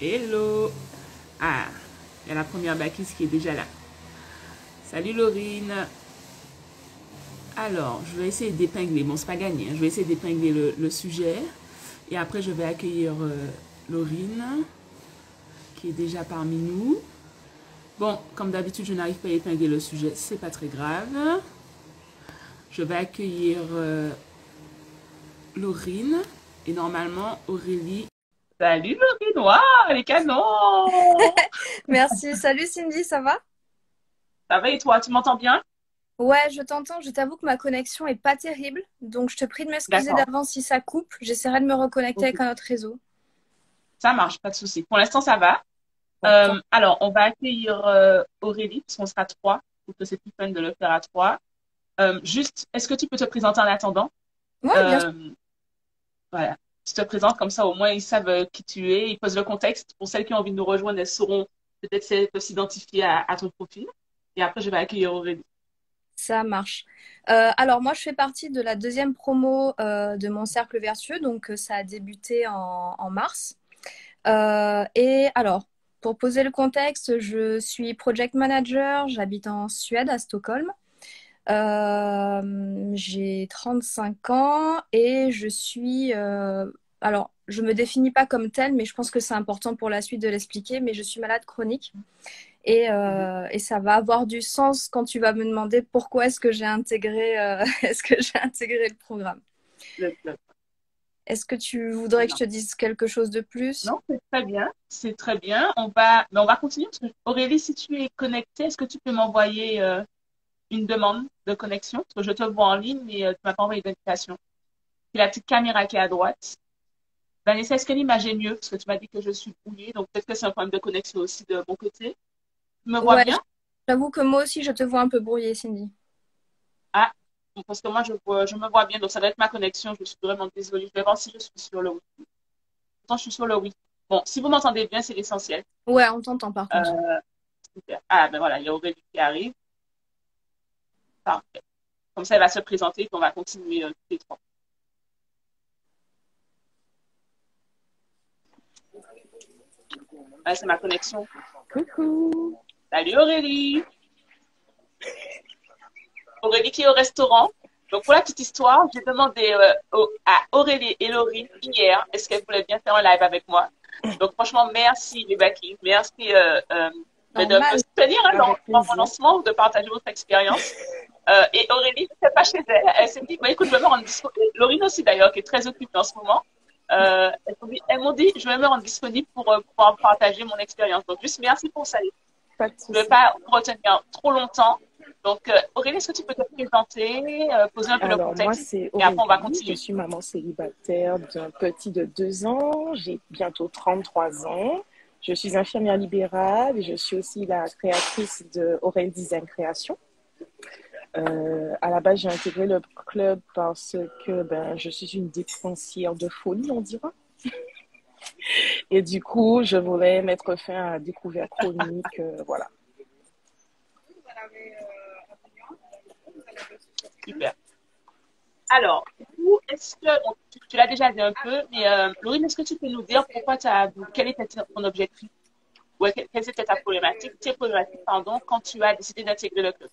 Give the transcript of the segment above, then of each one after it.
Hello! Ah, il y a la première bâquisse qui est déjà là. Salut Laurine! Alors, je vais essayer d'épingler, bon c'est pas gagné, hein. Je vais essayer d'épingler le sujet et après je vais accueillir Laurine qui est déjà parmi nous. Bon, comme d'habitude je n'arrive pas à épingler le sujet, c'est pas très grave. Je vais accueillir Laurine et normalement Aurélie. Salut Laurine, waouh, les canons! Merci. Salut Cindy, ça va? Ça va et toi, tu m'entends bien? Ouais, je t'entends. Je t'avoue que ma connexion est pas terrible, donc je te prie de m'excuser D'accord. d'avance si ça coupe. J'essaierai de me reconnecter Ok. avec un autre réseau. Ça marche, pas de souci. Pour l'instant, ça va. Bon, tant. Alors, on va accueillir Aurélie, parce qu'on sera trois, pour que c'est plus fun de le faire à trois. Juste, est-ce que tu peux te présenter en attendant? Ouais, bien sûr. Euh, voilà. Tu te présentes comme ça, au moins ils savent qui tu es, ils posent le contexte. Pour celles qui ont envie de nous rejoindre, elles sauront peut-être si elles peuvent s'identifier à ton profil. Et après, je vais accueillir Aurélie. Ça marche. Alors moi, je fais partie de la deuxième promo de mon cercle vertueux, donc ça a débuté en mars. Et alors, pour poser le contexte, je suis project manager, j'habite en Suède, à Stockholm. J'ai 35 ans et je suis... alors, je me définis pas comme telle, mais je pense que c'est important pour la suite de l'expliquer, mais je suis malade chronique Mhm. et ça va avoir du sens quand tu vas me demander pourquoi est-ce que j'ai intégré, est-ce que j'ai intégré le programme. Le- Est-ce que tu voudrais que je te dise quelque chose de plus? Non, c'est très bien. C'est très bien. On va continuer. Parce que Aurélie, si tu es connectée, est-ce que tu peux m'envoyer une demande de connexion? Parce que je te vois en ligne, mais tu m'as pas envoyé d'invitation. C'est la petite caméra qui est à droite. Vanessa, est-ce que l'image est mieux? Parce que tu m'as dit que je suis brouillée, donc peut-être que c'est un problème de connexion aussi de mon côté. Tu me vois Ouais, bien? j'avoue que moi aussi, je te vois un peu brouillée, Cindy. Ah, parce que moi, je me vois bien, donc ça doit être ma connexion. Je suis vraiment désolée. Je vais voir si je suis sur le Wi-Fi. Pourtant, je suis sur le Wi-Fi. Bon, si vous m'entendez bien, c'est l'essentiel. Ouais, on t'entend par contre. Euh, Super. Ah, ben voilà, il y a Aurélie qui arrive. Parfait. Comme ça, elle va se présenter, puis on va continuer tous les trois. Ah, c'est ma connexion. Coucou. Salut Aurélie. Aurélie qui est au restaurant. Donc, pour la petite histoire, j'ai demandé à Aurélie et Laurine hier est-ce qu'elles voulaient bien faire un live avec moi. Donc, franchement, merci les Becky. Merci de me Normal. soutenir hein, Avec dans mon plaisir. lancement ou de partager votre expérience. Et Aurélie, n'était pas chez elle. Elle s'est dit, bah, écoute, je vais me rendre disponible. Laurine aussi, d'ailleurs, qui est très occupée en ce moment. Elles m'ont dit, je vais me rendre disponible pour pouvoir partager mon expérience. Donc, juste merci pour ça. Pas de Je ne vais souci. pas vous retenir trop longtemps. Donc, Aurélie, est-ce que tu peux te présenter, poser un peu le Alors, moi, contexte c'est et après, on va Aurélie. Je continuer. suis maman célibataire d'un petit de 2 ans. J'ai bientôt 33 ans. Je suis infirmière libérale et je suis aussi la créatrice de Aurélie Design Création. À la base, j'ai intégré le club parce que je suis une dépensière de folie, on dira. Et du coup, je voulais mettre fin à la découverte chronique. Voilà. Super. Alors, vous, est-ce que, bon, tu l'as déjà dit un peu, mais Laurine, est-ce que tu peux nous dire quel était ton objectif ou quelle était tes problématiques, pardon, quand tu as décidé d'intégrer le club?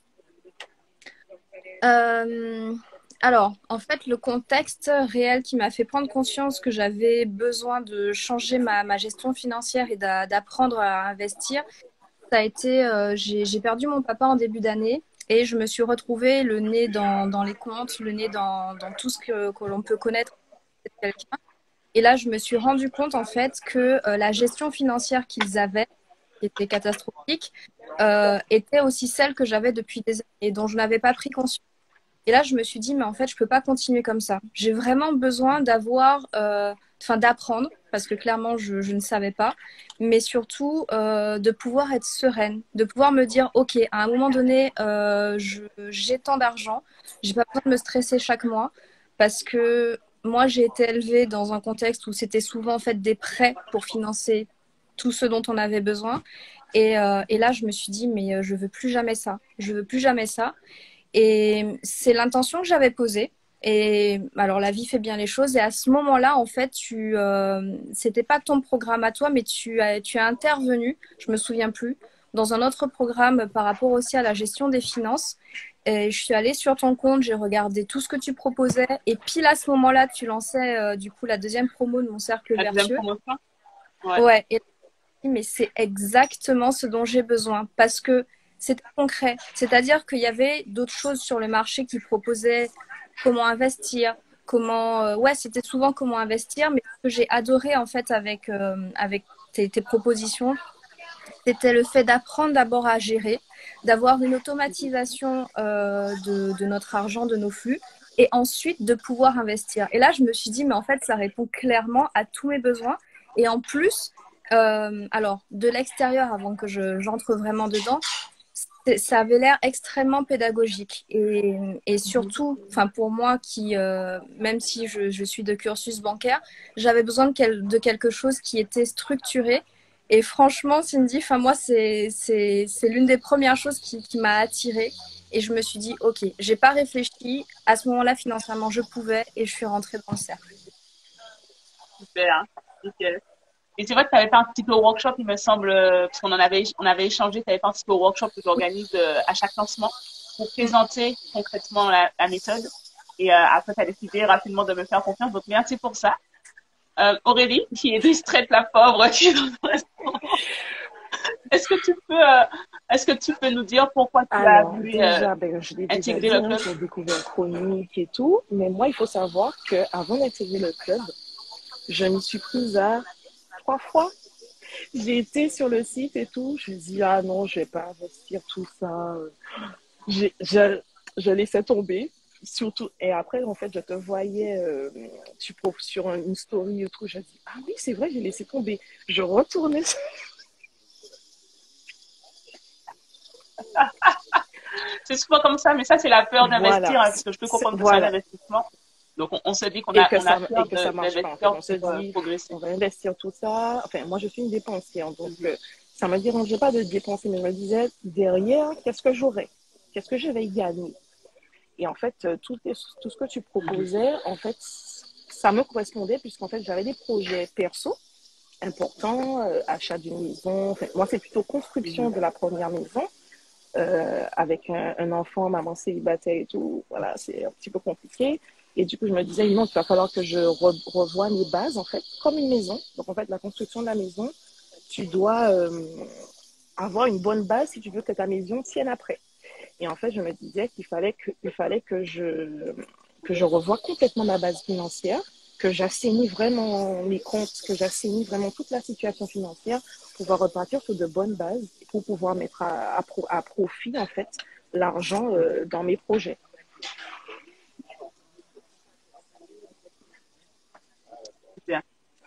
Euh, alors, en fait, le contexte réel qui m'a fait prendre conscience que j'avais besoin de changer ma gestion financière et d'apprendre à investir, ça a été, j'ai perdu mon papa en début d'année et je me suis retrouvée le nez dans les comptes, le nez dans tout ce que l'on peut connaître de quelqu'un. Et là, je me suis rendu compte, en fait, que la gestion financière qu'ils avaient, qui était catastrophique, était aussi celle que j'avais depuis des années et dont je n'avais pas pris conscience. Et là, je me suis dit, mais en fait, je peux pas continuer comme ça. J'ai vraiment besoin enfin, d'apprendre, parce que clairement, je ne savais pas, mais surtout de pouvoir être sereine, de pouvoir me dire, OK, à un moment donné, j'ai tant d'argent, j'ai pas besoin de me stresser chaque mois, parce que moi, j'ai été élevée dans un contexte où c'était souvent en fait des prêts pour financer tout ce dont on avait besoin. Et là, je me suis dit, mais je veux plus jamais ça. Je veux plus jamais ça. Et c'est l'intention que j'avais posée. Et alors, la vie fait bien les choses. Et à ce moment-là, en fait, c'était pas ton programme à toi, mais tu as intervenu, je me souviens plus, dans un autre programme par rapport aussi à la gestion des finances. Et je suis allée sur ton compte, j'ai regardé tout ce que tu proposais. Et pile à ce moment-là, tu lançais du coup la deuxième promo de mon cercle La deuxième vertueux. promotion? Ouais. Ouais, et mais c'est exactement ce dont j'ai besoin parce que c'était concret. C'est-à-dire qu'il y avait d'autres choses sur le marché qui proposaient comment investir, ouais, c'était souvent comment investir, mais ce que j'ai adoré en fait avec tes propositions, c'était le fait d'apprendre d'abord à gérer, d'avoir une automatisation de notre argent, de nos flux, et ensuite de pouvoir investir. Et là, je me suis dit, mais en fait, ça répond clairement à tous mes besoins. Et en plus, alors, de l'extérieur, avant que j'entre vraiment dedans, ça avait l'air extrêmement pédagogique. Et surtout, enfin pour moi, même si je suis de cursus bancaire, j'avais besoin de quelque chose qui était structuré. Et franchement, Cindy, enfin moi, c'est l'une des premières choses qui m'a attirée. Et je me suis dit, OK, j'ai pas réfléchi. À ce moment-là, financièrement, je pouvais et je suis rentrée dans le cercle. Super, hein. Nickel. Et c'est vrai que tu avais fait un petit peu au workshop, il me semble, parce on avait échangé, tu avais fait un petit peu au workshop que j'organise à chaque lancement pour présenter concrètement la méthode. Et après, tu as décidé rapidement de me faire confiance. Donc, merci pour ça. Aurélie, qui est distraite, la pauvre, qui est dans le restaurant. Est-ce que tu peux, euh, est-ce que tu peux nous dire pourquoi tu as Alors, voulu déjà, ben, je l'ai déjà intégrer dit, le hein, club? j'ai découvert Chronique et tout. Mais moi, il faut savoir qu'avant d'intégrer le club, je m'y suis prise à 3 fois. J'ai été sur le site et tout. Je me dis, ah non, je vais pas investir tout ça. J'ai- Je, je laissais tomber. Surtout, et après, en fait, je te voyais sur une story et tout. Je dis, ah oui, c'est vrai, j'ai laissé tomber. Je retournais. C'est souvent comme ça, mais ça, c'est la peur Voilà, d'investir, hein, parce que je peux comprendre que c'est un voilà. investissement. Donc, on se dit Et que on a et peur que ça marche pas, en fait. d'investir On se pour dit, progresser. on va investir tout ça. Enfin, moi, je suis une dépensière, donc ça me dérangeait pas de dépenser, mais je me disais, derrière, qu'est-ce que j'aurais? Qu'est-ce que je vais y gagner? Et en fait, tout ce que tu proposais, en fait, ça me correspondait, puisqu'en fait, j'avais des projets perso importants, achat d'une maison. Enfin, moi, c'est plutôt construction de la première maison. Avec un enfant, maman célibataire et tout, voilà, c'est un petit peu compliqué. Et du coup, je me disais, non, il va falloir que je revoie mes bases, en fait, comme une maison. Donc, en fait, la construction de la maison, tu dois avoir une bonne base si tu veux que ta maison tienne après. Et en fait, je me disais qu'il fallait que je revoie complètement ma base financière, que j'assainis vraiment mes comptes, que j'assainis vraiment toute la situation financière pour pouvoir repartir sur de bonnes bases pour pouvoir mettre à profit, en fait, l'argent dans mes projets. Super.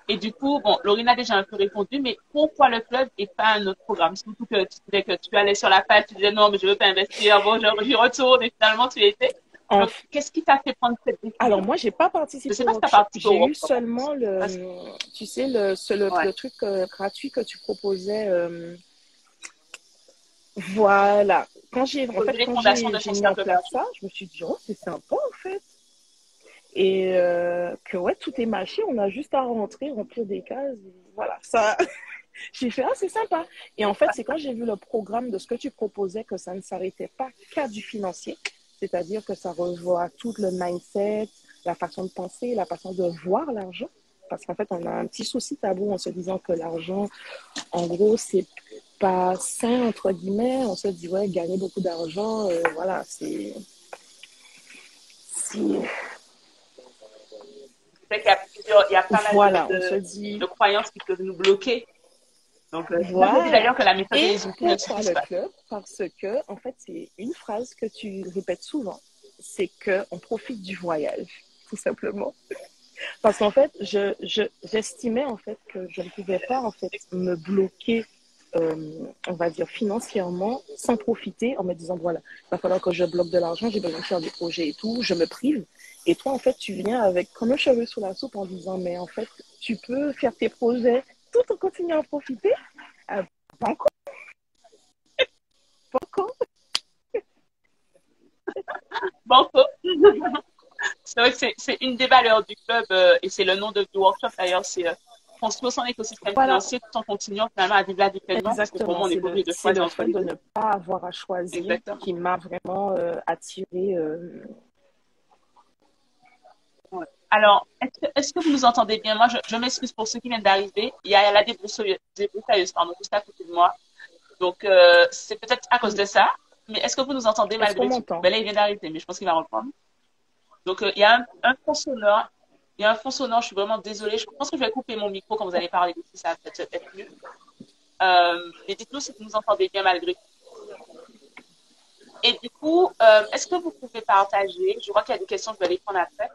Et du coup, bon, Laurine a déjà un peu répondu, mais pourquoi le club et pas un autre programme? Surtout que tu disais que tu allais sur la page, tu disais non, mais je veux pas investir, bon, j'y retourne, et finalement, tu y étais. En Donc, qu'est-ce qui t'a fait prendre cette Alors, décision? moi, j'ai pas Je participé sais au pas si tu as workshop. participé au J'ai eu workshop en seulement plus. tu sais, Ouais. le truc gratuit que tu proposais. Voilà. Poser les Quand fondations de j'ai ton mis en cercle place vertueux. ça, je me suis dit, oh, c'est sympa, en fait. Et que, ouais, tout est mâché. On a juste à rentrer, remplir des cases. Et voilà. Ça, j'ai fait, ah, c'est sympa. Et en fait, c'est quand j'ai vu le programme de ce que tu proposais que ça ne s'arrêtait pas qu'à du financier. C'est-à-dire que ça revoit tout le mindset, la façon de penser, la façon de voir l'argent. Parce qu'en fait, on a un petit souci tabou en se disant que l'argent, en gros, c'est pas sain, entre guillemets. On se dit, ouais, gagner beaucoup d'argent, voilà, c'est- C'est qu'il y a il y a pas mal Voilà, on se de dit, croyances qui peuvent nous bloquer. Donc, c'est ça que je dis voilà. d'ailleurs que la méthode Et Jésus-Christ ne pourquoi suffit le pas. club? Parce que, en fait, c'est une phrase que tu répètes souvent. C'est qu'on profite du voyage, tout simplement. Parce qu'en fait, j'estimais en fait que je ne pouvais pas en fait me bloquer, on va dire financièrement, sans profiter, en me disant voilà, il va falloir que je bloque de l'argent, j'ai besoin de faire des projets et tout, je me prive. Et toi, en fait, tu viens avec comme un cheveu sous la soupe en disant mais en fait, tu peux faire tes projets tout en continuant à profiter. Ah, pas encore, pas encore. Banco. C'est vrai que c'est une des valeurs du club et c'est le nom du workshop d'ailleurs, c'est construire son écosystème Voilà, financier tout en continuant finalement à vivre la vie pleinement parce que pour exactement. moi, on n'est pas obligé de C'est choisir le entre fait les de deux. ne pas avoir à choisir Exactement. qui m'a vraiment attirée. Ouais. Alors, est-ce que vous nous entendez bien? Moi, je m'excuse pour ceux qui viennent d'arriver. Il y a la débroussailleuse, pardon, juste à côté de moi. Donc, c'est peut-être à cause Oui. de ça. Mais est-ce que vous nous entendez Est-ce qu'on malgré tout? m'entend? Ben là, il vient d'arriver, mais je pense qu'il va reprendre. Donc, il y a un fond sonore. Il y a un fond sonore, je suis vraiment désolée. Je pense que je vais couper mon micro quand vous allez parler aussi, ça va peut-être être mieux. Mais dites-nous si vous nous entendez bien malgré tout. Et du coup, est-ce que vous pouvez partager, je vois qu'il y a des questions, je vais les prendre après.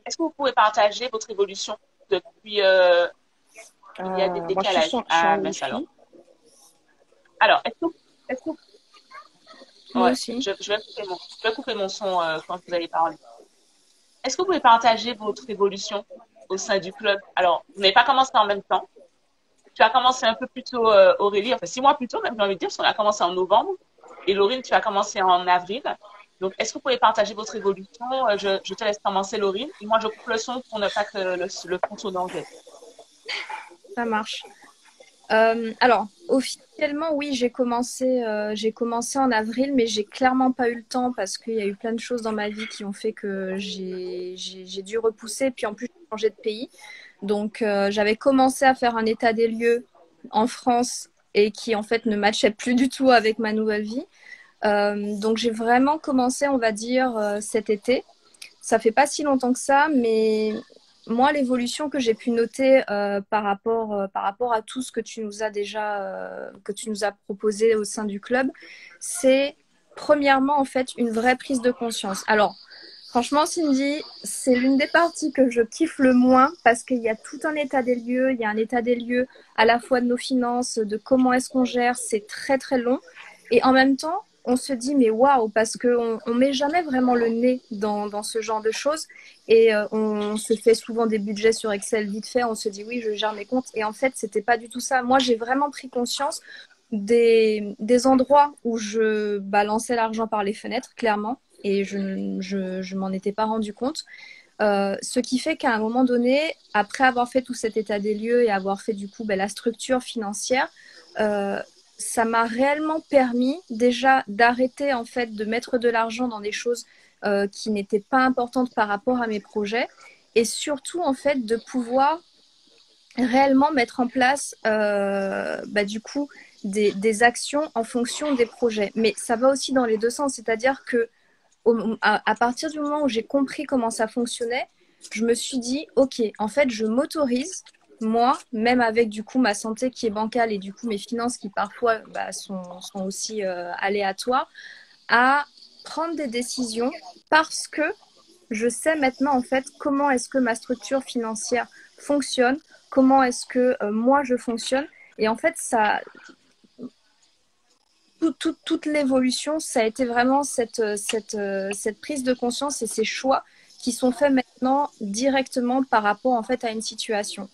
Est-ce que vous pouvez partager votre évolution depuis, il y a des Moi, décalages? je suis en Ah, mince alors. Wi-Fi. Alors, est-ce que, Moi ouais, aussi. je vais couper mon son quand vous allez parler. Est-ce que vous pouvez partager votre évolution au sein du club? Alors, vous n'avez pas commencé en même temps. Tu as commencé un peu plus tôt, Aurélie, enfin 6 mois plus tôt, même j'ai envie de dire, parce qu'on a commencé en novembre. Et Laurine, tu as commencé en avril. Donc, est-ce que vous pouvez partager votre évolution? Je te laisse commencer, Laurine. Et moi, je coupe le son pour ne pas que le fond sonore gêne. Ça marche. Alors, officiellement, oui, j'ai commencé en avril, mais j'ai clairement pas eu le temps parce qu'il y a eu plein de choses dans ma vie qui ont fait que j'ai dû repousser. Puis en plus, j'ai changé de pays. Donc, j'avais commencé à faire un état des lieux en France et qui en fait ne matchait plus du tout avec ma nouvelle vie. Donc, j'ai vraiment commencé, on va dire, cet été. Ça fait pas si longtemps que ça, mais moi, l'évolution que j'ai pu noter par rapport à tout ce que tu nous as déjà, que tu nous as proposé au sein du club, c'est premièrement, en fait, une vraie prise de conscience. Alors, franchement, Cindy, c'est l'une des parties que je kiffe le moins parce qu'il y a tout un état des lieux, il y a un état des lieux à la fois de nos finances, de comment est-ce qu'on gère, c'est très très long. Et en même temps, on se dit mais waouh, parce qu'on ne met jamais vraiment le nez dans ce genre de choses et on se fait souvent des budgets sur Excel vite fait, on se dit oui, je gère mes comptes et en fait, c'était pas du tout ça. Moi, j'ai vraiment pris conscience des endroits où je balançais l'argent par les fenêtres, clairement, et je m'en étais pas rendu compte. Ce qui fait qu'à un moment donné, après avoir fait tout cet état des lieux et avoir fait du coup la structure financière, euh, ça m'a réellement permis déjà d'arrêter en fait de mettre de l'argent dans des choses qui n'étaient pas importantes par rapport à mes projets et surtout en fait de pouvoir réellement mettre en place du coup des actions en fonction des projets. Mais ça va aussi dans les deux sens, c'est-à-dire que à partir du moment où j'ai compris comment ça fonctionnait, je me suis dit, OK, en fait, je m'autorise, moi, même avec du coup ma santé qui est bancale et du coup mes finances qui parfois sont aussi aléatoires, à prendre des décisions parce que je sais maintenant en fait comment est-ce que ma structure financière fonctionne, comment est-ce que moi je fonctionne. Et en fait, toute l'évolution, ça a été vraiment cette prise de conscience et ces choix qui sont faits maintenant directement par rapport en fait à une situation.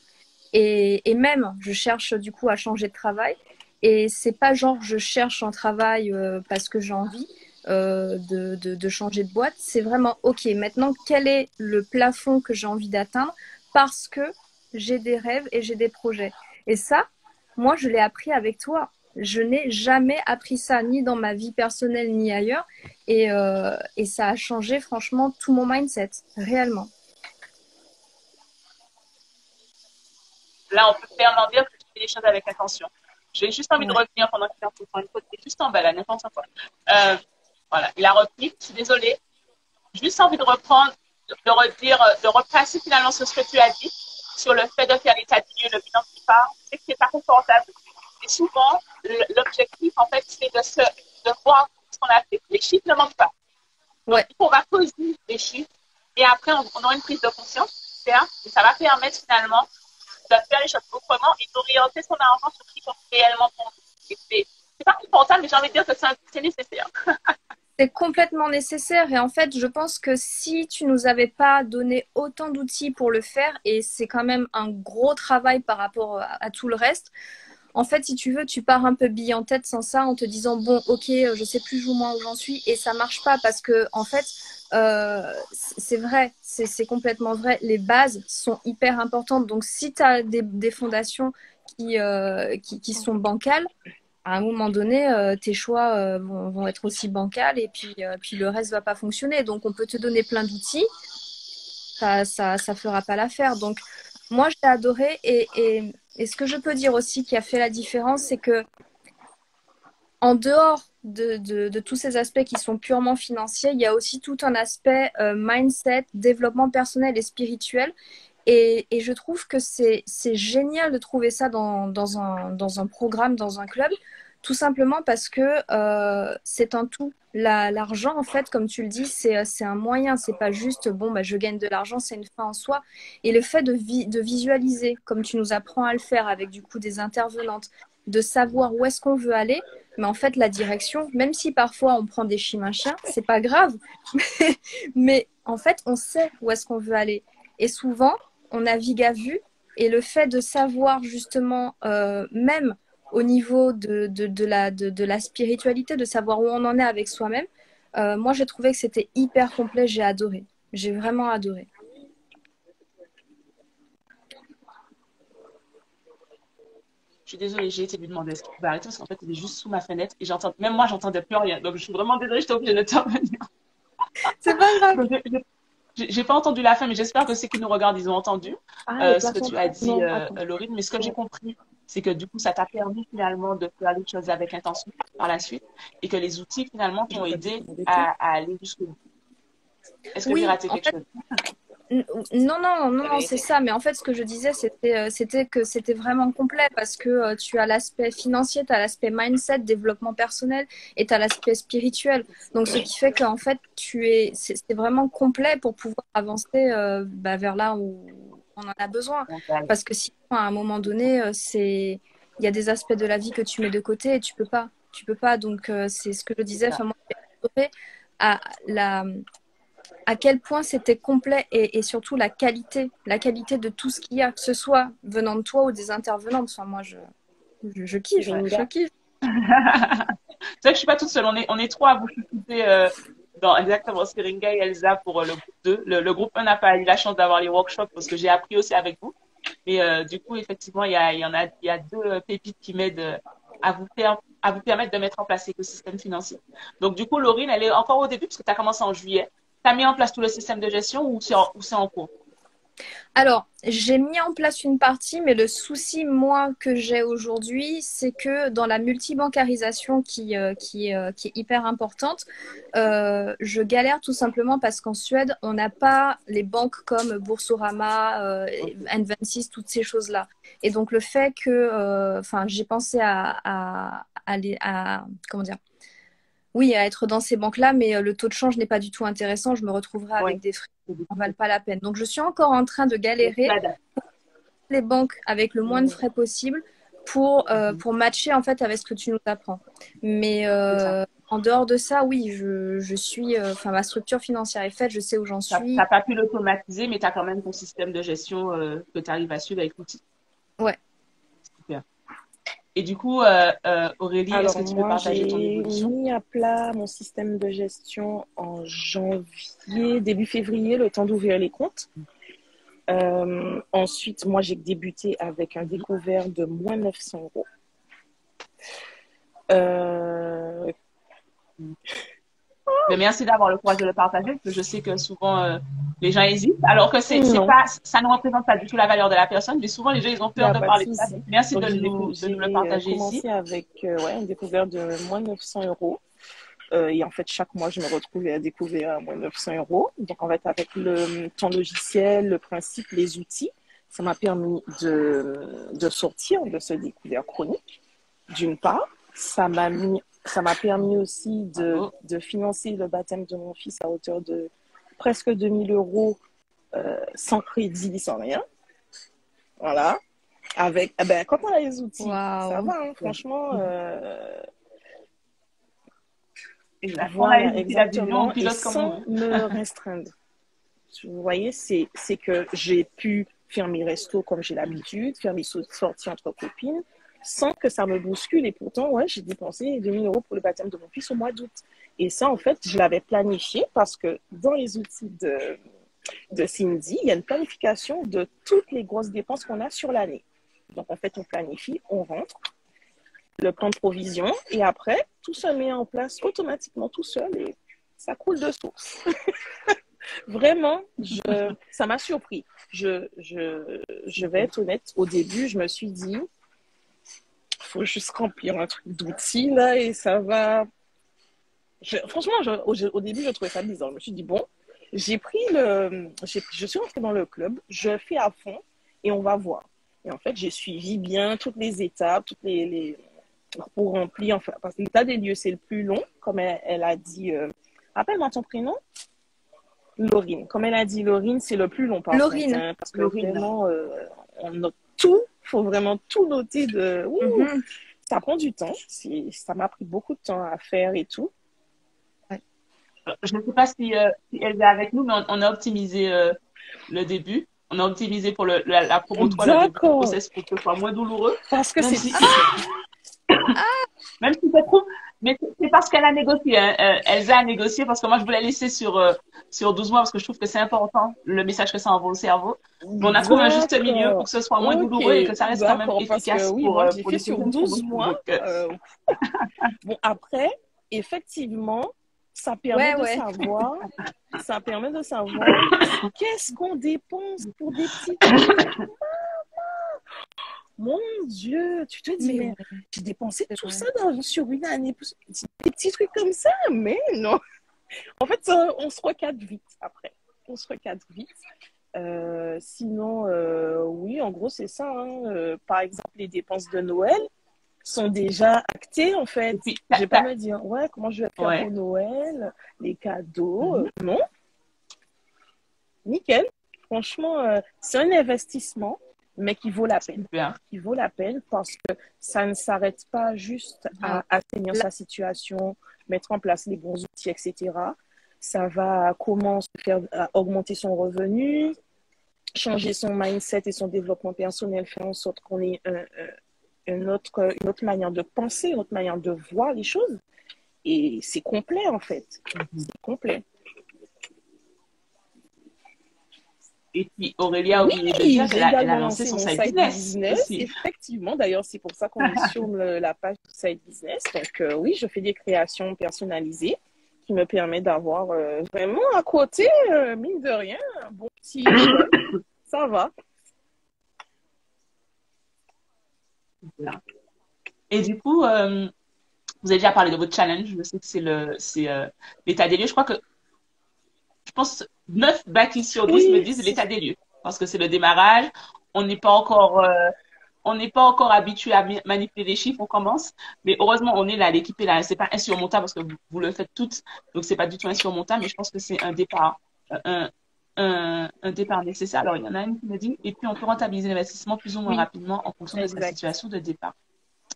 Et même, je cherche du coup à changer de travail. Et c'est pas genre je cherche un travail parce que j'ai envie de changer de boîte. C'est vraiment OK, maintenant quel est le plafond que j'ai envie d'atteindre parce que j'ai des rêves et j'ai des projets. Et ça, moi, je l'ai appris avec toi. Je n'ai jamais appris ça ni dans ma vie personnelle ni ailleurs. Et ça a changé franchement tout mon mindset, réellement. Là, on peut clairement dire que tu fais les choses avec attention. J'ai juste envie de Ouais. revenir pendant qu'il prend une faute qui est juste en bas, là, n'importe quoi. Voilà, il a repris, je suis désolée. Juste envie de reprendre, de redire, de repasser finalement sur ce que tu as dit, sur le fait de faire l'état des lieux, le bilan qui part. C'est que c'est pas confortable. Et souvent, l'objectif, en fait, c'est de voir ce qu'on a fait. Les chiffres ne manquent pas. Donc, Ouais. on va poser les chiffres et après, on aura une prise de conscience, et ça va permettre finalement de faire les choses autrement et d'orienter son argent sur ce qui compte réellement pour nous. Et c'est pas confortable, mais j'ai envie de dire que c'est nécessaire. C'est complètement nécessaire et en fait, je pense que si tu nous avais pas donné autant d'outils pour le faire, et c'est quand même un gros travail par rapport à tout le reste, en fait, si tu veux, tu pars un peu bille en tête sans ça, en te disant bon, ok, je sais plus ou moins où j'en suis, et ça marche pas parce que en fait, c'est vrai, c'est complètement vrai. Les bases sont hyper importantes. Donc, si tu as des fondations qui sont bancales, à un moment donné, tes choix vont être aussi bancals et puis le reste va pas fonctionner. Donc, on peut te donner plein d'outils, ça fera pas l'affaire. Donc, moi, j'ai adoré et ce que je peux dire aussi qui a fait la différence, c'est que en dehors de tous ces aspects qui sont purement financiers, il y a aussi tout un aspect mindset, développement personnel et spirituel. Et je trouve que c'est génial de trouver ça dans un programme, dans un club, tout simplement parce que c'est un tout. L'argent, en fait, comme tu le dis, c'est un moyen, c'est pas juste, bon, bah, je gagne de l'argent, c'est une fin en soi. Et le fait de visualiser, comme tu nous apprends à le faire avec du coup des intervenantes, de savoir où est-ce qu'on veut aller, mais en fait, la direction, même si parfois on prend des chimins-chiens, c'est pas grave, mais en fait, on sait où est-ce qu'on veut aller. Et souvent, on navigue à vue et le fait de savoir justement, même au niveau de la spiritualité, de savoir où on en est avec soi-même, moi j'ai trouvé que c'était hyper complet, j'ai adoré. J'ai vraiment adoré. Je suis désolée, j'ai été lui demander est-ce qu'il pouvait arrêter parce qu'en fait, il est juste sous ma fenêtre et même moi, j'entendais plus rien. Donc, je suis vraiment désolée, j'étais obligée de t'intervenir. C'est pas grave. Donc, j'ai pas entendu la fin, mais j'espère que ceux qui nous regardent, ils ont entendu Ah, les ce que plafonds. tu as dit, Non, attends. Laurine. Mais ce que j'ai compris, c'est que du coup, ça t'a permis finalement de faire les choses avec intention par la suite et que les outils finalement Je t'ont vais pas te aidé demander tout. à aller jusqu'au bout. Est-ce que j'ai Oui, raté en quelque fait, chose? non, c'est ça. Mais en fait, ce que je disais, c'était que c'était vraiment complet parce que tu as l'aspect financier, tu as l'aspect mindset, développement personnel et tu as l'aspect spirituel. Donc, ce qui fait qu'en fait, c'est vraiment complet pour pouvoir avancer bah, vers là où on en a besoin. Parce que sinon, à un moment donné, il y a des aspects de la vie que tu mets de côté et tu peux pas. Tu peux pas. Donc, c'est ce que je disais. Enfin, moi, j'ai adoré à à quel point c'était complet et surtout la qualité de tout ce qu'il y a, que ce soit venant de toi ou des intervenantes. Enfin, moi, je kiffe, je Ringa. kiffe. C'est vrai que je suis pas toute seule. On est trois à vous chouchouter dans exactement Seringa et Elsa pour le groupe 2. Le groupe 1 n'a pas eu la chance d'avoir les workshops parce que j'ai appris aussi avec vous. Mais du coup, effectivement, il y a deux pépites qui m'aident à vous permettre de mettre en place l'écosystème financier. Donc, du coup, Laurine, elle est encore au début parce que tu as commencé en juillet. Tu as mis en place tout le système de gestion ou c'est en cours? Alors, j'ai mis en place une partie, mais le souci, moi, que j'ai aujourd'hui, c'est que dans la multibancarisation qui est hyper importante, je galère tout simplement parce qu'en Suède, on n'a pas les banques comme Boursorama, N26, toutes ces choses-là. Et donc, le fait que, enfin, j'ai pensé comment dire, oui, à être dans ces banques-là, mais le taux de change n'est pas du tout intéressant. Je me retrouverai avec Oui. des frais qui ne valent pas la peine. Donc, je suis encore en train de galérer les banques avec le moins de frais possible pour matcher en fait avec ce que tu nous apprends. Mais C'est ça. en dehors de ça, oui, je suis, enfin, ma structure financière est faite, je sais où j'en Tu suis. n'as pas pu l'automatiser, mais tu as quand même ton système de gestion que tu arrives à suivre avec l'outil. Ouais. Super. Et du coup, Aurélie, est-ce Alors, que tu peux moi, partager ton j'ai évolution? mis à plat mon système de gestion en janvier, début février, le temps d'ouvrir les comptes. Ensuite, moi, j'ai débuté avec un découvert de moins 900 euros. Euh, Mais merci d'avoir le courage de le partager, parce que je sais que souvent les gens hésitent, alors que c'est non, pas, ça ne représente pas du tout la valeur de la personne, mais souvent les gens ils ont il n'y peur a de pas de parler de ça. souci. Donc, merci Donc, de nous le j'ai partager ici. commencé avec ouais, un découvert de moins 900 euros. Et en fait, chaque mois, je me retrouvais à découvrir à moins 900 euros. Donc, en fait, avec ton logiciel, le principe, les outils, ça m'a permis de sortir de ce découvert chronique, d'une part. Ça m'a permis aussi Bravo. de financer le baptême de mon fils à hauteur de presque 2000 euros sans crédit, sans rien. Voilà. Avec, eh ben, quand on a les outils, ça Waouh. va, hein, franchement. Exact. On a Voilà, les outils, la vision, on exactement. Et pilote comme on sans veut. me restreindre. Vous voyez, c'est que j'ai pu faire mes restos comme j'ai l'habitude, faire mes sorties entre copines, sans que ça me bouscule. Et pourtant, ouais, j'ai dépensé 2 000 € pour le baptême de mon fils au mois d'août. Et ça, en fait, je l'avais planifié parce que dans les outils de Cindy, il y a une planification de toutes les grosses dépenses qu'on a sur l'année. Donc, en fait, on planifie, on rentre, le plan de provision, et après, tout se met en place automatiquement tout seul et ça coule de source. Vraiment, ça m'a surpris. Je vais être honnête, au début, je me suis dit, il faut juste remplir un truc d'outils là et ça va. Franchement, au début, je trouvais ça bizarre. Je me suis dit, bon, je suis rentrée dans le club, je fais à fond et on va voir. Et en fait, j'ai suivi bien toutes les étapes, pour remplir, enfin, parce que l'état des lieux, c'est le plus long, comme elle a dit. Rappelle-moi ton prénom. Laurine. Comme elle a dit, Laurine, c'est le plus long par Laurine. contre, hein, parce que vraiment, on note tout. Il faut vraiment tout noter. Ça prend du temps. Ça m'a pris beaucoup de temps à faire et tout. Je ne sais pas si elle est avec nous, mais on a optimisé le début. On a optimisé pour la promo 3, le début du process pour que ce soit moins douloureux. Parce que même si ça trouve, mais c'est parce qu'elle a négocié. Hein. Elsa a négocié parce que moi, je voulais laisser sur 12 mois parce que je trouve que c'est important, le message que ça envoie au cerveau. Mais on a trouvé un juste milieu pour que ce soit moins douloureux et que ça reste quand même efficace moi, j'ai fait sur 12 mois. Bon, après, effectivement, ça permet de savoir qu'est-ce qu'on dépense pour des petits trucs. Mon Dieu, tu te dis, mais j'ai dépensé tout ça sur une année, des petits trucs comme ça, mais non. En fait, on se recadre vite après. Sinon, oui, en gros, c'est ça. Hein. Par exemple, les dépenses de Noël sont déjà actées, en fait. Puis, je vais pas me dire, comment je vais faire pour Noël, les cadeaux. Non. Nickel. Franchement, c'est un investissement, mais qui vaut la peine. Qui vaut la peine parce que ça ne s'arrête pas juste à assainir sa situation, mettre en place les bons outils, etc. Ça va comment se faire augmenter son revenu, changer son mindset et son développement personnel, faire en sorte qu'on ait une autre manière de penser, une autre manière de voir les choses. Et c'est complet, en fait. C'est complet. Et puis Aurélia a oublié de dire qu'elle a lancé son side business. Effectivement, d'ailleurs, c'est pour ça qu'on est sur la page du side business. Donc oui, je fais des créations personnalisées qui me permettent d'avoir vraiment à côté, mine de rien, un bon petit... ça va. Voilà. Et du coup, vous avez déjà parlé de votre challenge. Je sais que c'est l'état des lieux. Je crois que je pense 9 bacs sur 10 me disent l'état des lieux. Parce que c'est le démarrage. On n'est pas encore habitué à manipuler les chiffres. On commence. Mais heureusement, on est là. L'équipe est là. C'est pas insurmontable parce que vous le faites toutes. Donc, c'est pas du tout insurmontable. Mais je pense que c'est un départ. Un départ nécessaire. Alors, il y en a une qui me dit, et puis on peut rentabiliser l'investissement plus ou moins rapidement en fonction de sa situation de départ.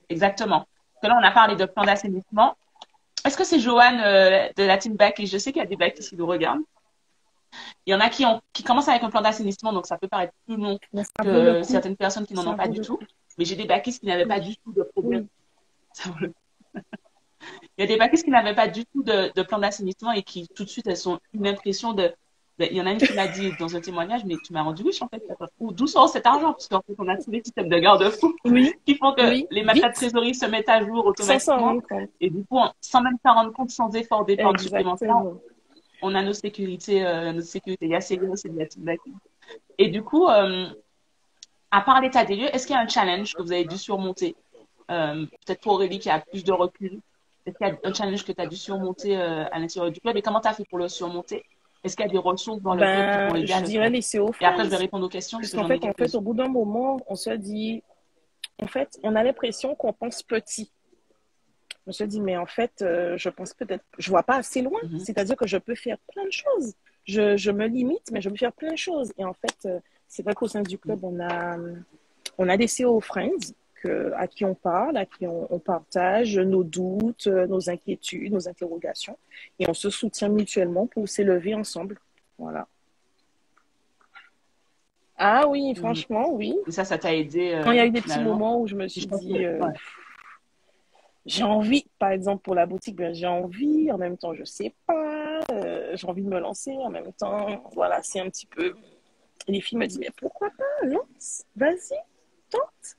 Exactement. Donc là, on a parlé de plan d'assainissement. Est-ce que c'est Joanne de la team Back? Et je sais qu'il y a des Back qui nous regardent. Il y en a qui commencent avec un plan d'assainissement, donc ça peut paraître plus long que certaines personnes qui n'en ont pas du tout. Mais j'ai des backistes qui n'avaient pas du tout de problème. Il y a des backistes qui n'avaient pas du tout de plan d'assainissement et qui tout de suite, elles ont une impression de... Il y en a une qui m'a dit dans un témoignage, mais tu m'as rendu riche en fait. D'où sort cet argent? Parce qu'en fait, on a tous les systèmes de garde-fous qui font que les matelas de trésorerie se mettent à jour automatiquement. Et du coup, sans même s'en rendre compte, sans effort dépense supplémentaire, on a nos sécurités. Il y a Céline, c'est de la team Back. Et du coup, à part l'état des lieux, est-ce qu'il y a un challenge que vous avez dû surmonter? Peut-être pour Aurélie qui a plus de recul. Est-ce qu'il y a un challenge que tu as dû surmonter à l'intérieur du club? Et comment tu as fait pour le surmonter? Est-ce qu'il y a des ressources dans le club qui vont aider à le faire? Laisser au Et après, je vais répondre aux questions. Parce qu'en fait, au bout d'un moment, on se dit... En fait, on a l'impression qu'on pense petit. On se dit, mais en fait, je pense peut-être... Je vois pas assez loin. C'est-à-dire que je peux faire plein de choses. Je me limite, mais je peux faire plein de choses. Et en fait, c'est vrai qu'au sein du club, on a des CO Friends à qui on parle, à qui on partage nos doutes, nos inquiétudes, nos interrogations. Et on se soutient mutuellement pour s'élever ensemble. Voilà. Ah oui, Mhm. franchement, oui. Et ça t'a aidé Quand il y a eu des petits finalement. moments où je me Et je suis pense que, dit, ouais. j'ai envie, par exemple pour la boutique, ben, j'ai envie, en même temps je sais pas, j'ai envie de me lancer, en même temps, voilà, c'est un petit peu. Et les filles me disent, mais pourquoi pas, lance, vas-y, tente.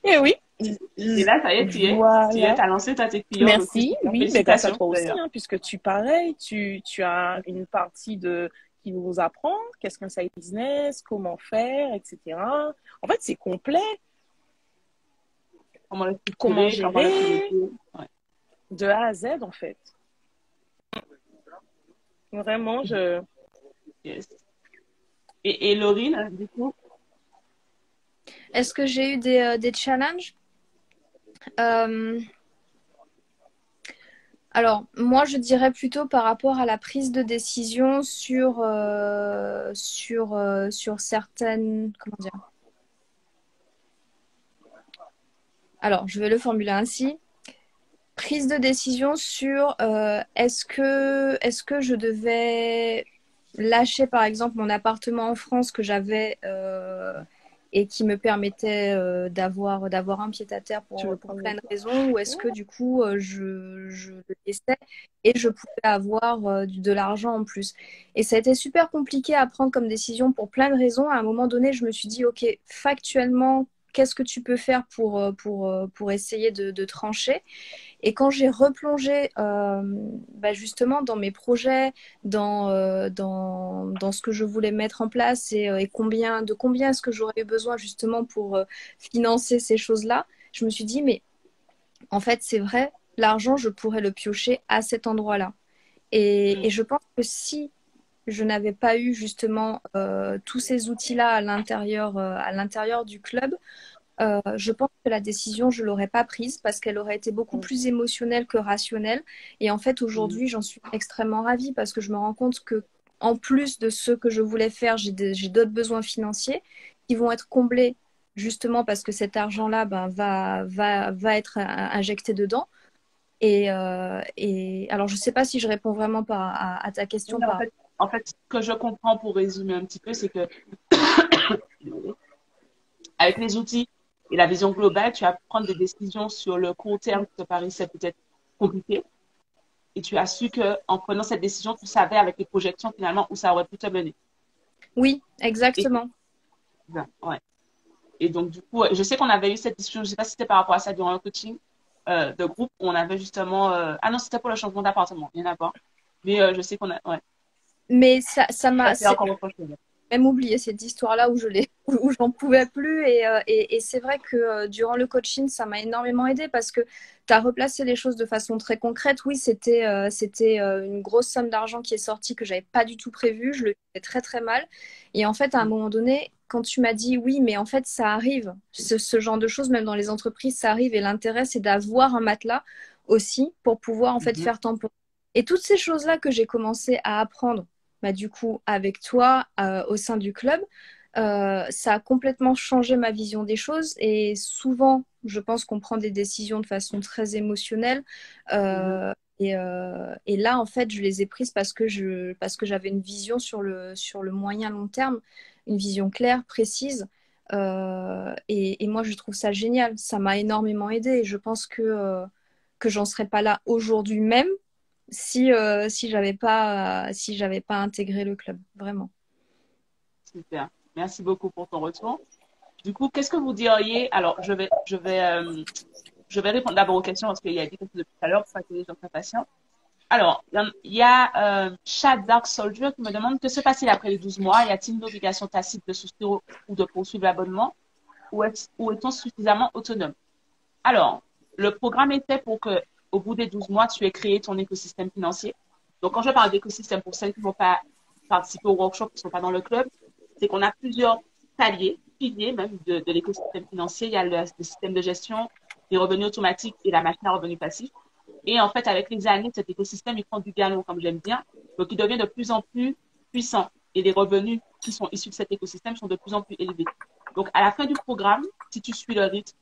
Et oui, Et là, ça y est, tu y es, voilà. t'as lancé, t'as tes clients, donc c'est Merci, super. oui, mais grâce à Félicitations toi aussi, d'ailleurs. hein, puisque tu pareil, tu as une partie de qui nous apprend qu'est-ce qu'un side business, comment faire, etc. En fait, c'est complet, Comment le comment structurer, comment le gérer piloter. Ouais. de A à Z, en fait. Vraiment, je. Yes. Et Laurine, du coup, Est-ce que j'ai eu des challenges? Euh, alors, moi, je dirais plutôt par rapport à la prise de décision sur certaines. Comment dire? Alors, je vais le formuler ainsi. Prise de décision sur est-ce que je devais lâcher, par exemple, mon appartement en France que j'avais et qui me permettait d'avoir un pied-à-terre Tu veux pour prendre plein le de temps? raisons, ou est-ce que du coup je le laissais et je pouvais avoir de l'argent en plus. Et ça a été super compliqué à prendre comme décision pour plein de raisons. À un moment donné, je me suis dit, OK, factuellement, qu'est-ce que tu peux faire pour essayer de trancher? Et quand j'ai replongé bah justement dans mes projets, dans ce que je voulais mettre en place et combien est-ce que j'aurais eu besoin justement pour financer ces choses-là, je me suis dit, mais en fait, c'est vrai, l'argent, je pourrais le piocher à cet endroit-là. Et je pense que si je n'avais pas eu justement tous ces outils-là à l'intérieur du club, je pense que la décision, je l'aurais pas prise parce qu'elle aurait été beaucoup plus émotionnelle que rationnelle. Et en fait, aujourd'hui, j'en suis extrêmement ravie parce que je me rends compte que, en plus de ce que je voulais faire, j'ai d'autres besoins financiers qui vont être comblés justement parce que cet argent-là ben, va être injecté dedans. Et alors, je sais pas si je réponds vraiment à ta question oui, par. en fait, ce que je comprends pour résumer un petit peu, c'est que avec les outils et la vision globale, tu vas prendre des décisions sur le court terme qui te paraissait peut-être compliqué. Et tu as su que en prenant cette décision, tu savais avec les projections finalement où ça aurait pu te mener. Oui, Et, exactement. ben, ouais. Et donc, du coup, je sais qu'on avait eu cette discussion, je ne sais pas si c'était par rapport à ça durant le coaching de groupe, où on avait justement. Ah non, c'était pour le changement d'appartement, rien à voir. Mais je sais qu'on a. Ouais, Mais ça ça m'a, c'est encore autre chose. même oublié cette histoire-là où où j'en pouvais plus. Et c'est vrai que durant le coaching, ça m'a énormément aidé parce que tu as replacé les choses de façon très concrète. Oui, c'était une grosse somme d'argent qui est sortie que j'avais pas du tout prévu. Je le faisais très très mal. Et en fait, à un moment donné, quand tu m'as dit oui, mais en fait, ça arrive. Ce genre de choses, même dans les entreprises, ça arrive. Et l'intérêt, c'est d'avoir un matelas aussi pour pouvoir en fait Mhm. faire tampon. Et toutes ces choses-là que j'ai commencé à apprendre bah, du coup, avec toi au sein du club, ça a complètement changé ma vision des choses. Et souvent, je pense qu'on prend des décisions de façon très émotionnelle. Mhm. Et là, en fait, je les ai prises parce que j'avais une vision sur le moyen long terme, une vision claire, précise. Et moi, je trouve ça génial. Ça m'a énormément aidé. Et je pense que j'en serais pas là aujourd'hui même si j'avais pas intégré le club, vraiment. Super. Merci beaucoup pour ton retour. Du coup, qu'est-ce que vous diriez? Alors, je vais répondre d'abord aux questions parce qu'il y a des questions depuis tout à l'heure pour pas que les gens soient patients. Alors, il y a Chat Dark Soldier qui me demande que se passe-t-il après les 12 mois? Y a-t-il une obligation tacite de souscrire ou de poursuivre l'abonnement? Ou est-on suffisamment autonome? Alors, le programme était pour que, au bout des 12 mois, tu aies créé ton écosystème financier. Donc, quand je parle d'écosystème, pour celles qui ne vont pas participer au workshop, qui ne sont pas dans le club, c'est qu'on a plusieurs piliers même de l'écosystème financier. Il y a le système de gestion, les revenus automatiques et la machine à revenus passifs. Et en fait, avec les années, cet écosystème, il prend du galon, comme j'aime bien. Donc, il devient de plus en plus puissant. Et les revenus qui sont issus de cet écosystème sont de plus en plus élevés. Donc, à la fin du programme, si tu suis le rythme,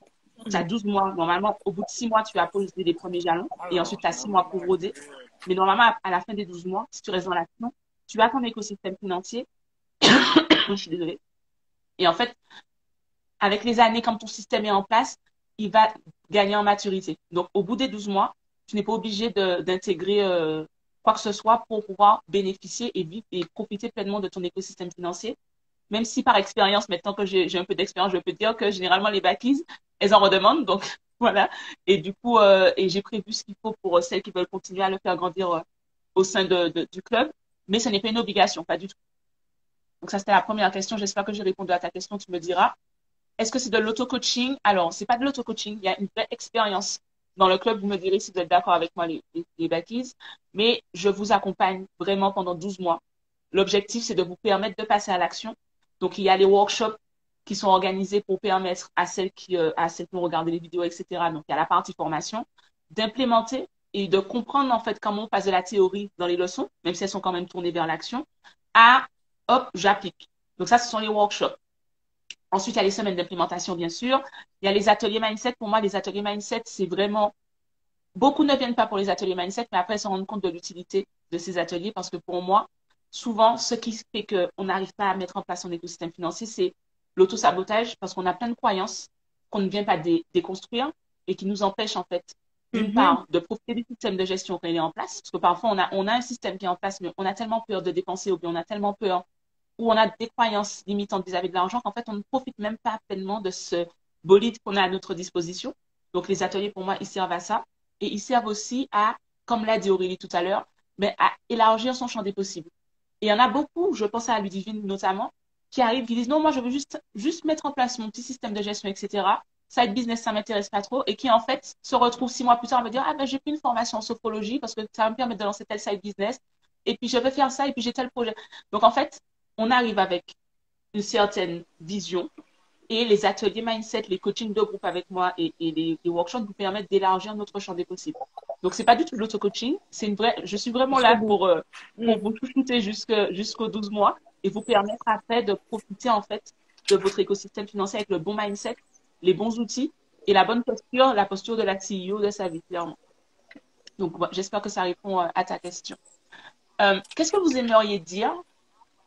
tu as 12 mois. Normalement, au bout de 6 mois, tu as posé les premiers jalons. Et ensuite, tu as 6 mois pour rôder. Mais normalement, à la fin des 12 mois, si tu restes dans l'action, tu as ton écosystème financier. Je suis désolée. Et en fait, avec les années, quand ton système est en place, il va gagner en maturité. Donc, au bout des 12 mois, tu n'es pas obligé d'intégrer quoi que ce soit pour pouvoir bénéficier et vivre et profiter pleinement de ton écosystème financier. Même si par expérience, maintenant que j'ai un peu d'expérience, je peux dire que généralement les backies, elles en redemandent. Donc, voilà. Et du coup, et j'ai prévu ce qu'il faut pour celles qui veulent continuer à le faire grandir au sein du club. Mais ce n'est pas une obligation, pas du tout. Donc, ça, c'était la première question. J'espère que j'ai répondu à ta question. Tu me diras. Est-ce que c'est de l'auto-coaching? Alors, c'est pas de l'auto-coaching. Il y a une vraie expérience dans le club. Vous me direz si vous êtes d'accord avec moi, les backies. Mais je vous accompagne vraiment pendant 12 mois. L'objectif, c'est de vous permettre de passer à l'action. Donc, il y a les workshops qui sont organisés pour permettre à celles qui ont regardé les vidéos, etc. Donc, il y a la partie formation, d'implémenter et de comprendre, en fait, comment on passe de la théorie dans les leçons, même si elles sont quand même tournées vers l'action, à, hop, j'applique. Donc, ça, ce sont les workshops. Ensuite, il y a les semaines d'implémentation, bien sûr. Il y a les ateliers mindset. Pour moi, les ateliers mindset, c'est vraiment... Beaucoup ne viennent pas pour les ateliers mindset, mais après, ils se rendent compte de l'utilité de ces ateliers parce que pour moi, souvent, ce qui fait qu'on n'arrive pas à mettre en place son écosystème financier, c'est l'auto-sabotage parce qu'on a plein de croyances qu'on ne vient pas déconstruire et qui nous empêchent, en fait, d'une part, de profiter du système de gestion qu'on est en place. Parce que parfois, on a un système qui est en place, mais on a tellement peur de dépenser ou bien on a tellement peur où on a des croyances limitantes vis-à-vis de l'argent qu'en fait, on ne profite même pas pleinement de ce bolide qu'on a à notre disposition. Donc, les ateliers, pour moi, ils servent à ça. Et ils servent aussi à, comme l'a dit Aurélie tout à l'heure, mais à élargir son champ des possibles. Et il y en a beaucoup, je pense à Ludivine notamment, qui arrivent, qui disent non, moi, je veux juste mettre en place mon petit système de gestion, etc. Side business, ça m'intéresse pas trop. Et qui, en fait, se retrouvent 6 mois plus tard à me dire, ah ben, j'ai pris une formation en sophrologie parce que ça va me permettre de lancer tel side business. Et puis, je vais faire ça et puis j'ai tel projet. Donc, en fait, on arrive avec une certaine vision et les ateliers mindset, les coachings de groupe avec moi et les workshops vous permettent d'élargir notre champ des possibles. Donc, c'est pas du tout de l'auto-coaching. Je suis vraiment là pour vous chouchouter jusqu'aux 12 mois et vous permettre après de profiter, en fait, de votre écosystème financier avec le bon mindset, les bons outils et la bonne posture, la posture de la CEO de sa vie, clairement. Donc, j'espère que ça répond à ta question. Qu'est-ce que vous aimeriez dire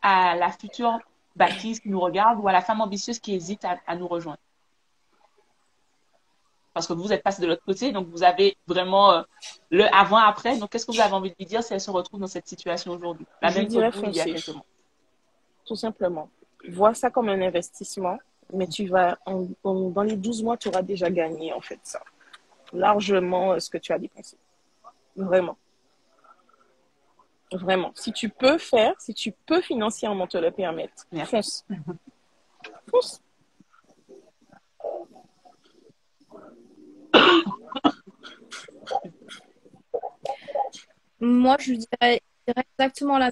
à la future bâtisse qui nous regarde ou à la femme ambitieuse qui hésite à nous rejoindre? Parce que vous êtes passé de l'autre côté, donc vous avez vraiment le avant-après. Donc, qu'est-ce que vous avez envie de lui dire si elle se retrouve dans cette situation aujourd'hui? La même que vous, il y a quelques mois. Tout simplement. Vois ça comme un investissement, mais tu vas, dans les 12 mois, tu auras déjà gagné, en fait, ça. Largement ce que tu as dépensé. Vraiment. Vraiment. Si tu peux financièrement te le permettre, fonce. Fonce. Moi, je dirais exactement la.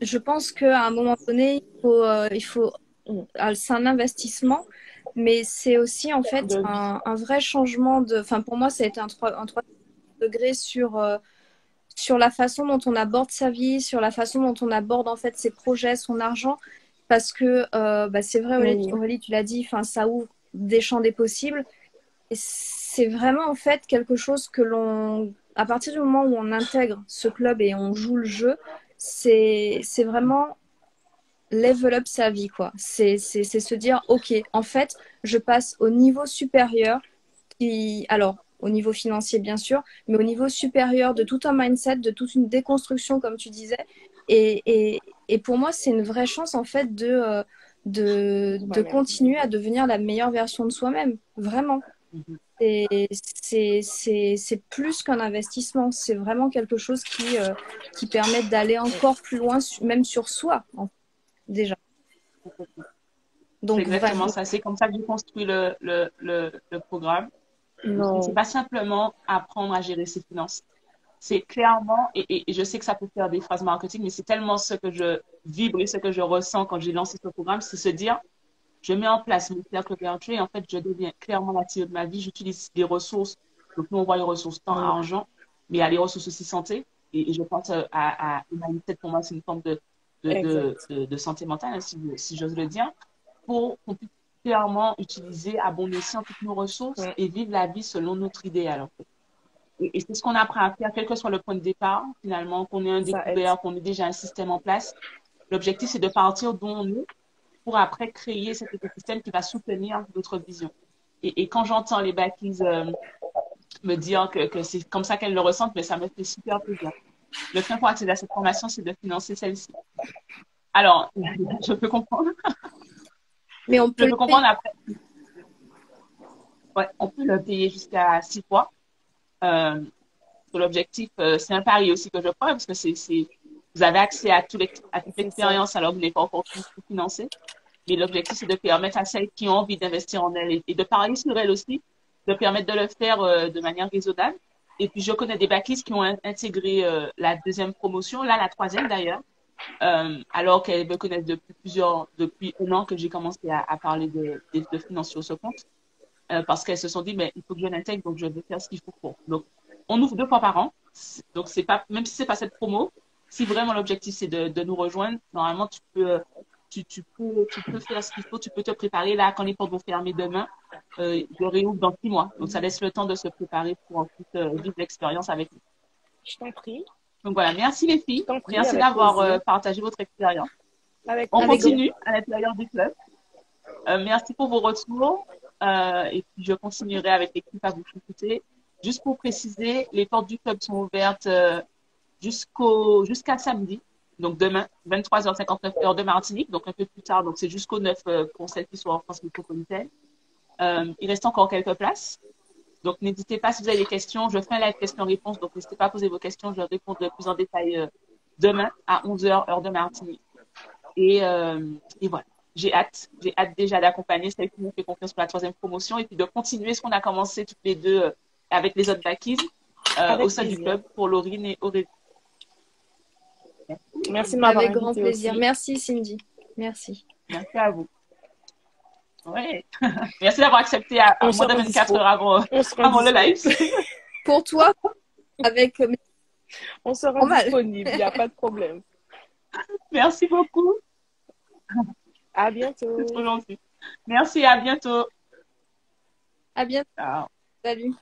Je pense qu'à un moment donné, c'est un investissement, mais c'est aussi en fait un vrai changement de. Enfin, pour moi, ça a été un 3 degrés sur la façon dont on aborde sa vie, sur la façon dont on aborde en fait ses projets, son argent, parce que c'est vrai, Aurélie, tu l'as dit, ça ouvre des champs des possibles. Et c'est vraiment en fait quelque chose à partir du moment où on intègre ce club et on joue le jeu, c'est vraiment level up sa vie, quoi. C'est se dire, ok, en fait, je passe au niveau supérieur, alors au niveau financier bien sûr, mais au niveau supérieur de tout un mindset, de toute une déconstruction, comme tu disais. Et pour moi, c'est une vraie chance en fait de continuer à devenir la meilleure version de soi-même, vraiment. C'est plus qu'un investissement, c'est vraiment quelque chose qui permet d'aller encore plus loin, même sur soi, déjà. Donc, c'est exactement ça, c'est comme ça que j'ai construit le programme. C'est pas simplement apprendre à gérer ses finances. C'est clairement, et je sais que ça peut faire des phrases marketing, mais c'est tellement ce que je vibre et ce que je ressens quand j'ai lancé ce programme, c'est se dire, je mets en place mon cercle vertueux et en fait, je deviens clairement la CEO de ma vie. J'utilise des ressources. Donc, nous, on voit les ressources tant argent, mais il y a les ressources aussi santé. Et je pense à l'humanité, pour moi, c'est une forme de santé mentale, hein, si j'ose le dire, pour qu'on puisse clairement utiliser à bon escient toutes nos ressources et vivre la vie selon notre idéal, en fait. Et c'est ce qu'on apprend à faire, quel que soit le point de départ, finalement, qu'on ait un Ça aide. découvert, qu'on ait déjà un système en place. L'objectif, c'est de partir d'où on est pour après créer cet écosystème qui va soutenir d'autres visions. Et quand j'entends les backies me dire que c'est comme ça qu'elles le ressentent, mais ça me fait super plaisir. Le frein pour accéder à cette formation, c'est de financer celle-ci. Alors, je peux comprendre. Mais on Je peut le peux payer. comprendre après. Ouais, on peut le payer jusqu'à 6 fois. Euh, L'objectif, c'est un pari aussi que je prends parce que vous avez accès à, à toute C'est ça. l'expérience alors que vous n'avez pas encore tout financé. Mais l'objectif, c'est de permettre à celles qui ont envie d'investir en elles et de parier sur elles aussi, de permettre de le faire de manière raisonnable. Et puis, je connais des backlistes qui ont intégré la deuxième promotion, là, la troisième d'ailleurs, alors qu'elles me connaissent depuis un an que j'ai commencé à parler de finances sur ce compte, parce qu'elles se sont dit, mais il faut que je l'intègre, donc je vais faire ce qu'il faut pour. Donc, on ouvre 2 fois par an. Donc, c'est pas, même si c'est pas cette promo, si vraiment l'objectif c'est de nous rejoindre, normalement, tu peux faire ce qu'il faut, tu peux te préparer. Là, quand les portes vont fermer demain, je réouvre dans 6 mois. Donc, ça laisse le temps de se préparer pour ensuite vivre l'expérience avec nous. Je t'en prie. Donc, voilà. Merci les Je filles. t'en prie, Merci avec d'avoir plaisir. partagé votre expérience. Avec On Avec plaisir. continue à l'intérieur du club. Merci pour vos retours. Et puis, je continuerai avec l'équipe à vous écouter. Juste pour préciser, les portes du club sont ouvertes jusqu'à samedi. Donc, demain, 23h59 heure de Martinique. Donc, un peu plus tard. Donc, c'est jusqu'au 9 pour celles qui sont en France métropolitaine. Il reste encore quelques places. Donc, n'hésitez pas si vous avez des questions. Je ferai un live question-réponse. Donc, n'hésitez pas à poser vos questions. Je réponds de plus en détail demain à 11h heure de Martinique. Et voilà. J'ai hâte déjà d'accompagner celles qui nous fait confiance pour la troisième promotion et puis de continuer ce qu'on a commencé toutes les deux avec les autres backies au Avec sein du plaisir. club pour Laurine et Aurélie. Merci de m'avoir Avec grand invité plaisir. aussi. Merci Cindy. Merci. Merci à vous. Ouais. Merci d'avoir accepté à On moins se de rend 24 dispo. heures On se rend avant le live. dispo. Pour toi, avec On se rend normal. disponible. Il n'y a pas de problème. Merci beaucoup. À C'est bientôt. trop gentil. Merci, à bientôt. À bientôt. Ciao. Salut.